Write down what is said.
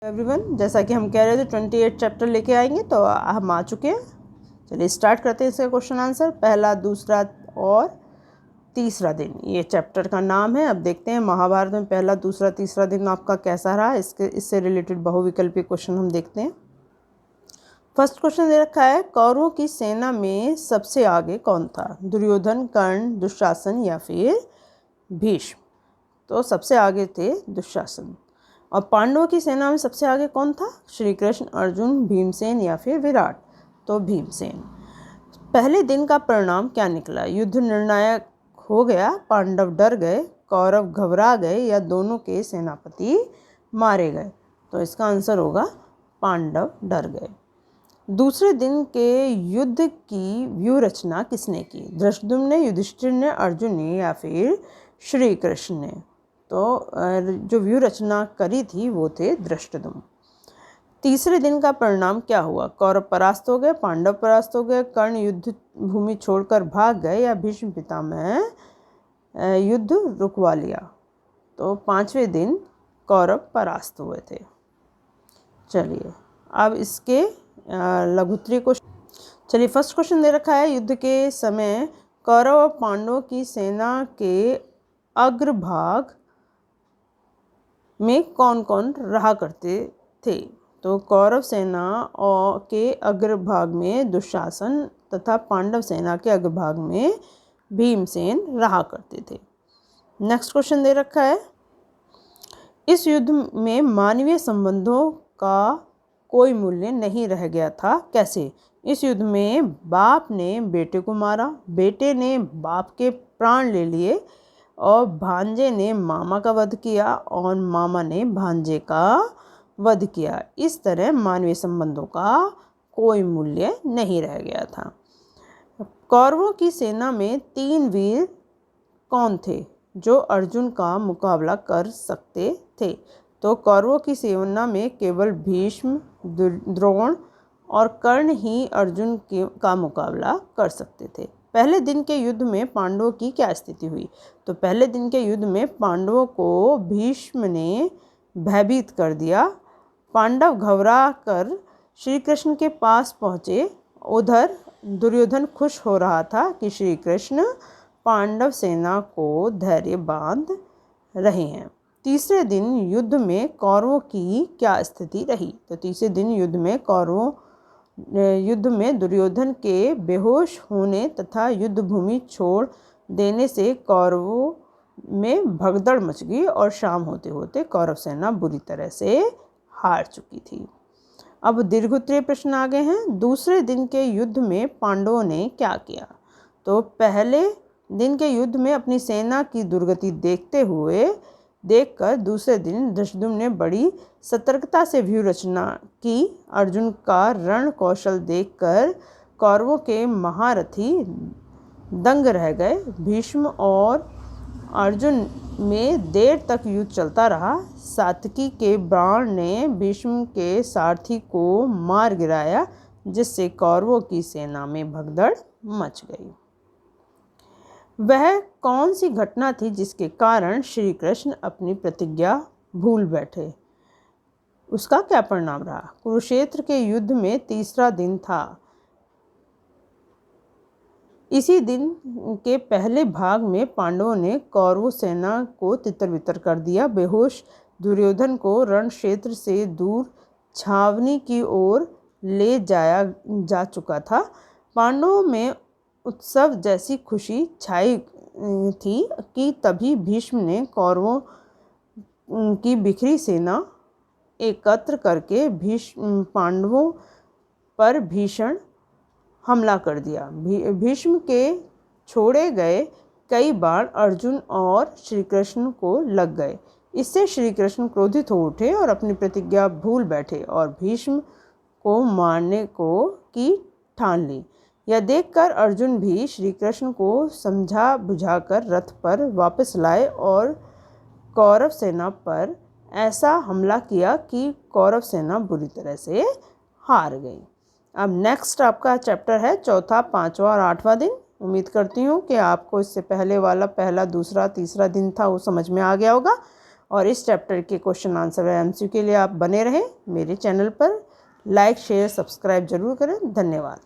Everyone, जैसा कि हम कह रहे थे 28 चैप्टर लेके आएंगे, तो हम आ चुके हैं। चलिए स्टार्ट करते हैं इसका क्वेश्चन आंसर। पहला, दूसरा और तीसरा दिन, ये चैप्टर का नाम है। अब देखते हैं महाभारत में पहला, दूसरा, तीसरा दिन आपका कैसा रहा। इससे रिलेटेड बहुविकल्पीय क्वेश्चन हम देखते हैं। फर्स्ट क्वेश्चन दे रखा है, कौरवों की सेना में सबसे आगे कौन था? दुर्योधन, कर्ण, दुशासन या फिर भीष्म? तो सबसे आगे थे दुशासन। और पांडवों की सेना में सबसे आगे कौन था? श्री कृष्ण, अर्जुन, भीमसेन या फिर विराट? तो भीमसेन। पहले दिन का परिणाम क्या निकला? युद्ध निर्णायक हो गया, पांडव डर गए, कौरव घबरा गए या दोनों के सेनापति मारे गए? तो इसका आंसर होगा पांडव डर गए। दूसरे दिन के युद्ध की व्यूह रचना किसने की? धृष्टद्युम्न ने, युधिष्ठिर ने, अर्जुन ने या फिर श्री कृष्ण ने? तो जो व्यूह रचना करी थी वो थे धृष्टद्युम्न। तीसरे दिन का परिणाम क्या हुआ? कौरव परास्त हो गए, पांडव परास्त हो गए, कर्ण युद्ध भूमि छोड़कर भाग गए या भीष्म पितामह युद्ध रुकवा लिया? तो पांचवें दिन कौरव परास्त हुए थे। चलिए अब इसके लघुत्तरी को चलिए फर्स्ट क्वेश्चन दे रखा है, युद्ध के समय कौरव और पांडवों की सेना के अग्रभाग में कौन कौन रहा करते थे? तो कौरव सेना और के अग्रभाग में दुशासन तथा पांडव सेना के अग्रभाग में भीमसेन रहा करते थे। नेक्स्ट क्वेश्चन दे रखा है, इस युद्ध में मानवीय संबंधों का कोई मूल्य नहीं रह गया था, कैसे? इस युद्ध में बाप ने बेटे को मारा, बेटे ने बाप के प्राण ले लिए और भांजे ने मामा का वध किया और मामा ने भांजे का वध किया। इस तरह मानवीय संबंधों का कोई मूल्य नहीं रह गया था। कौरवों की सेना में 3 वीर कौन थे जो अर्जुन का मुकाबला कर सकते थे? तो कौरवों की सेना में केवल भीष्म, द्रोण और कर्ण ही अर्जुन का मुकाबला कर सकते थे। पहले दिन के युद्ध में पांडवों की क्या स्थिति हुई? तो पहले दिन के युद्ध में पांडवों को भीष्म ने भयभीत कर दिया। पांडव घबरा कर श्री कृष्ण के पास पहुँचे। उधर दुर्योधन खुश हो रहा था कि श्री कृष्ण पांडव सेना को धैर्य बांध रहे हैं। तीसरे दिन युद्ध में कौरवों की क्या स्थिति रही? तो तीसरे दिन युद्ध में दुर्योधन के बेहोश होने तथा युद्ध भूमि छोड़ देने से कौरवों में भगदड़ मच गई और शाम होते होते कौरव सेना बुरी तरह से हार चुकी थी। अब दीर्घोत्तरीय प्रश्न आ गए हैं। दूसरे दिन के युद्ध में पांडवों ने क्या किया? तो पहले दिन के युद्ध में अपनी सेना की दुर्गति देखकर दूसरे दिन धृष्टद्युम्न ने बड़ी सतर्कता से व्यूह रचना की। अर्जुन का रण कौशल देखकर कौरवों के महारथी दंग रह गए। भीष्म और अर्जुन में देर तक युद्ध चलता रहा। सात्यकी के बाण ने भीष्म के सारथी को मार गिराया, जिससे कौरवों की सेना में भगदड़ मच गई। वह कौन सी घटना थी जिसके कारण श्री कृष्ण अपनी प्रतिज्ञा भूल बैठे? उसका क्या परिणाम रहा? कुरुक्षेत्र के युद्ध में तीसरा दिन था। इसी दिन के पहले भाग में पांडवों ने कौरव सेना को तितर-बितर कर दिया। बेहोश दुर्योधन को रण क्षेत्र से दूर छावनी की ओर ले जाया जा चुका था। पांडवों में उत्सव जैसी खुशी छाई थी कि तभी भीष्म ने कौरवों की बिखरी सेना एकत्र करके पांडवों पर भीषण हमला कर दिया। भीष्म के छोड़े गए कई बाण अर्जुन और श्री कृष्ण को लग गए। इससे श्री कृष्ण क्रोधित हो उठे और अपनी प्रतिज्ञा भूल बैठे और भीष्म को मारने की ठान ली। यह देखकर अर्जुन भी श्री कृष्ण को समझा बुझाकर रथ पर वापस लाए और कौरव सेना पर ऐसा हमला किया कि कौरव सेना बुरी तरह से हार गई। अब नेक्स्ट आपका चैप्टर है चौथा, पांचवा और आठवां दिन। उम्मीद करती हूँ कि आपको इससे पहले वाला पहला, दूसरा, तीसरा दिन था वो समझ में आ गया होगा। और इस चैप्टर के क्वेश्चन आंसर MCQ के लिए आप बने रहें मेरे चैनल पर। लाइक शेयर सब्सक्राइब जरूर करें। धन्यवाद।